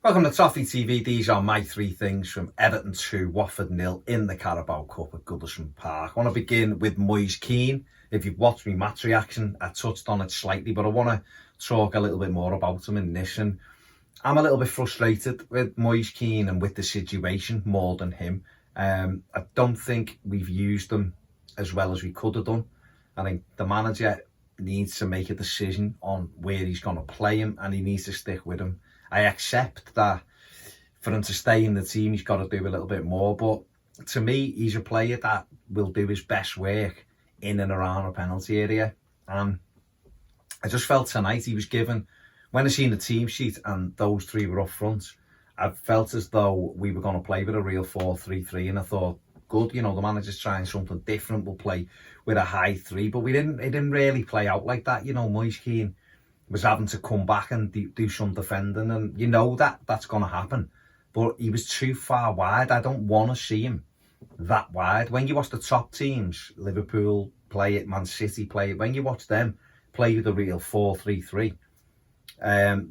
Welcome to Toffee TV. These are my three things from Everton 2, Watford 0 in the Carabao Cup at Goodison Park. I want to begin with Moise Kean. If you've watched my match reaction, I touched on it slightly, but I want to talk a little bit more about him in this. And I'm a little bit frustrated with Moise Kean and with the situation more than him. I don't think we've used him as well as we could have done. I think the manager needs to make a decision on where he's going to play him, and he needs to stick with him. I accept that for him to stay in the team, he's got to do a little bit more. But to me, he's a player that will do his best work in and around a penalty area. And I just felt tonight he was given, when I seen the team sheet and those three were up front, I felt as though we were going to play with a real 4-3-3. And I thought, good, the manager's trying something different. We'll play with a high three. But it didn't really play out like that. Moise Kean was having to come back and do some defending, and that's going to happen. But he was too far wide. I don't want to see him that wide. When you watch the top teams, Liverpool play it, Man City play it, when you watch them play with a real 4-3-3,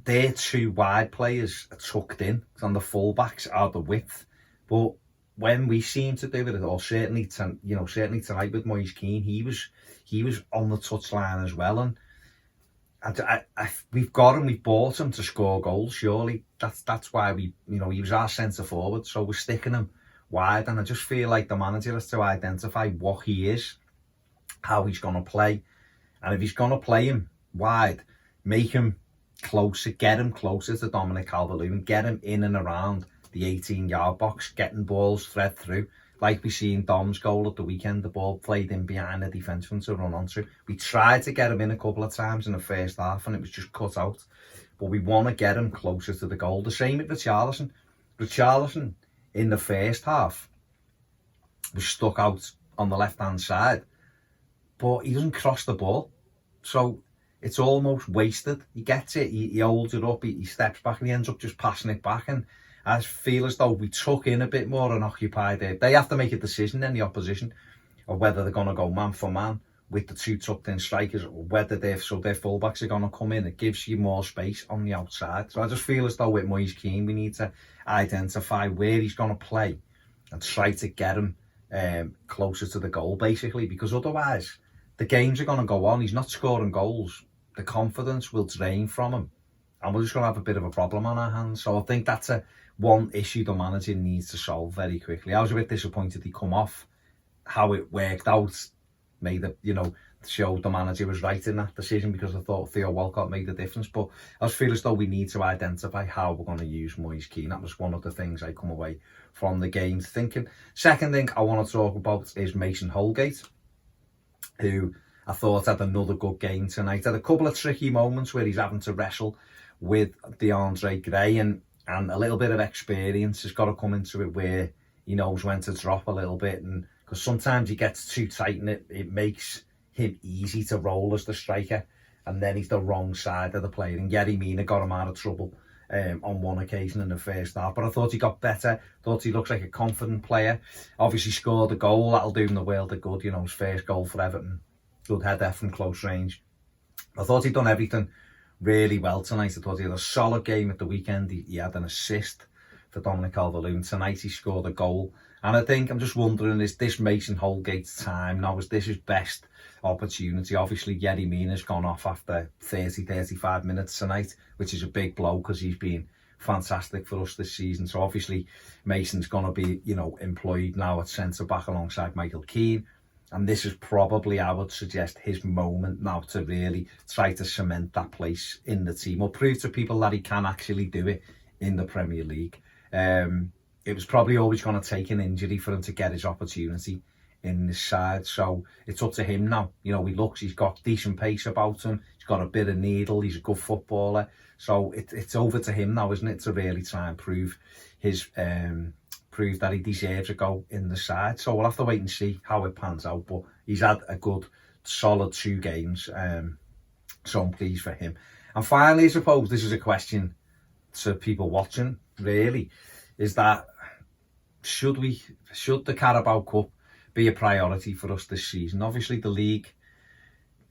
their two wide players are tucked in, and the fullbacks are the width. But when we seem to do it, or certainly tonight with Moise Kean, he was on the touchline as well, and we've bought him to score goals. Surely that's why he was our centre forward, so we're sticking him wide. And I just feel like the manager has to identify what he is, how he's going to play, and if he's going to play him wide, make him closer, get him closer to Dominic Calvert-Lewin, get him in and around the 18-yard box, getting balls thread through. Like we seen Dom's goal at the weekend, the ball played in behind the defenceman to run onto. We tried to get him in a couple of times in the first half and it was just cut out. But we want to get him closer to the goal. The same with Richarlison. Richarlison in the first half was stuck out on the left-hand side, but he doesn't cross the ball. So it's almost wasted. He gets it, he holds it up, he steps back and he ends up just passing it back. And I feel as though we tuck in a bit more and occupy there. They have to make a decision then, the opposition, of whether they're going to go man for man with the two tucked in strikers, or whether their fullbacks are going to come in. It gives you more space on the outside. So I just feel as though with Moise Kean, we need to identify where he's going to play and try to get him closer to the goal, basically, because otherwise the games are going to go on. He's not scoring goals. The confidence will drain from him, and we're just going to have a bit of a problem on our hands. So I think that's one issue the manager needs to solve very quickly. I was a bit disappointed he come off. How it worked out made it, showed the manager was right in that decision, because I thought Theo Walcott made the difference. But I just feel as though we need to identify how we're going to use Moise Kean. That was one of the things I come away from the game thinking. Second thing I want to talk about is Mason Holgate, who I thought had another good game tonight. Had a couple of tricky moments where he's having to wrestle with DeAndre Gray, and a little bit of experience has got to come into it, where he knows when to drop a little bit, and because sometimes he gets too tight and it makes him easy to roll as the striker, and then he's the wrong side of the player. And Yerry Mina got him out of trouble on one occasion in the first half, but I thought he got better. Thought he looks like a confident player. Obviously scored a goal, that'll do him the world of good. His first goal for Everton, good header from close range. I thought he'd done everything really well tonight. I thought he had a solid game at the weekend. He had an assist for Dominic Calvert-Lewin. Tonight he scored a goal. And I think, I'm just wondering, is this Mason Holgate's time now? Is this his best opportunity? Obviously, Yerry Mina's gone off after 35 minutes tonight, which is a big blow because he's been fantastic for us this season. So obviously, Mason's going to be, employed now at centre-back alongside Michael Kean. And this is probably, I would suggest, his moment now to really try to cement that place in the team, or prove to people that he can actually do it in the Premier League. It was probably always going to take an injury for him to get his opportunity in this side. So it's up to him now. He's got decent pace about him. He's got a bit of needle. He's a good footballer. So it's over to him now, isn't it, to really try and prove that he deserves a go in the side. So we'll have to wait and see how it pans out. But he's had a good, solid 2 games. So I'm pleased for him. And finally, I suppose this is a question to people watching, really, is that should the Carabao Cup be a priority for us this season? Obviously, the league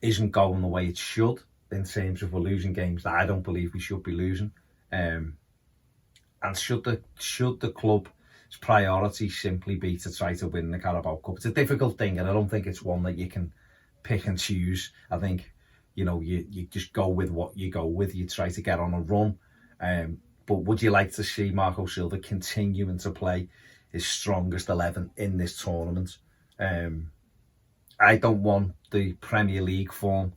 isn't going the way it should in terms of we're losing games that I don't believe we should be losing. And should the club's priority simply be to try to win the Carabao Cup? It's a difficult thing, and I don't think it's one that you can pick and choose. I think, you just go with what you go with. You try to get on a run. But would you like to see Marco Silva continuing to play his strongest 11 in this tournament? I don't want the Premier League form,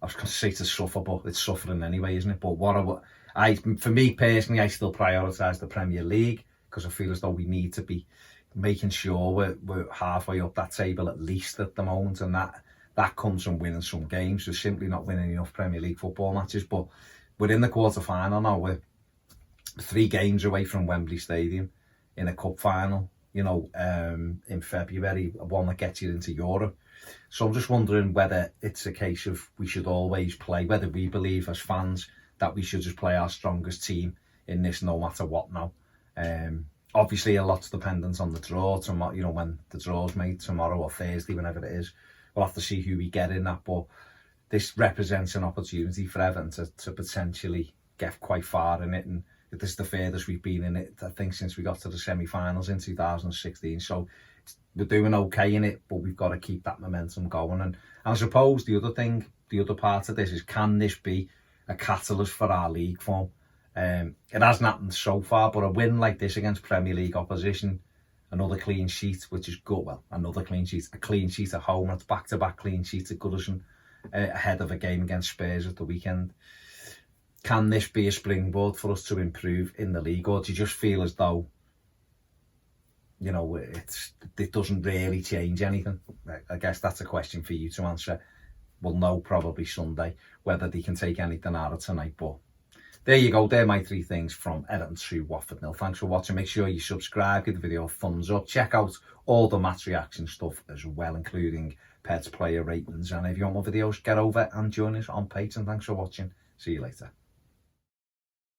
I was going to say, to suffer, but it's suffering anyway, isn't it? But for me personally, I still prioritise the Premier League, because I feel as though we need to be making sure we're halfway up that table at least at the moment, and that comes from winning some games. We're simply not winning enough Premier League football matches, but we're in the quarter-final now. We're 3 games away from Wembley Stadium in a cup final, in February, one that gets you into Europe. So I'm just wondering whether it's a case of we should always play, whether we believe as fans that we should just play our strongest team in this no matter what now. Obviously a lot's dependent on the draw tomorrow, when the draw's made tomorrow or Thursday, whenever it is. We'll have to see who we get in that, but this represents an opportunity for Everton to potentially get quite far in it, and this is the furthest we've been in it, I think, since we got to the semi-finals in 2016. So we're doing okay in it, but we've got to keep that momentum going. And I suppose the other part of this is, can this be a catalyst for our league form? It hasn't happened so far, but a win like this against Premier League opposition, another clean sheet, which is good. Well, another clean sheet, a clean sheet at home. That's back-to-back clean sheets at Goodison, ahead of a game against Spurs at the weekend. Can this be a springboard for us to improve in the league, or do you just feel as though, it doesn't really change anything? I guess that's a question for you to answer. We'll know probably Sunday whether they can take anything out of tonight, but there you go. They're my 3 things from Everton to Watford 0. Thanks for watching. Make sure you subscribe, give the video a thumbs up. Check out all the match reaction stuff as well, including Pets player ratings. And if you want more videos, get over and join us on Patreon. Thanks for watching. See you later.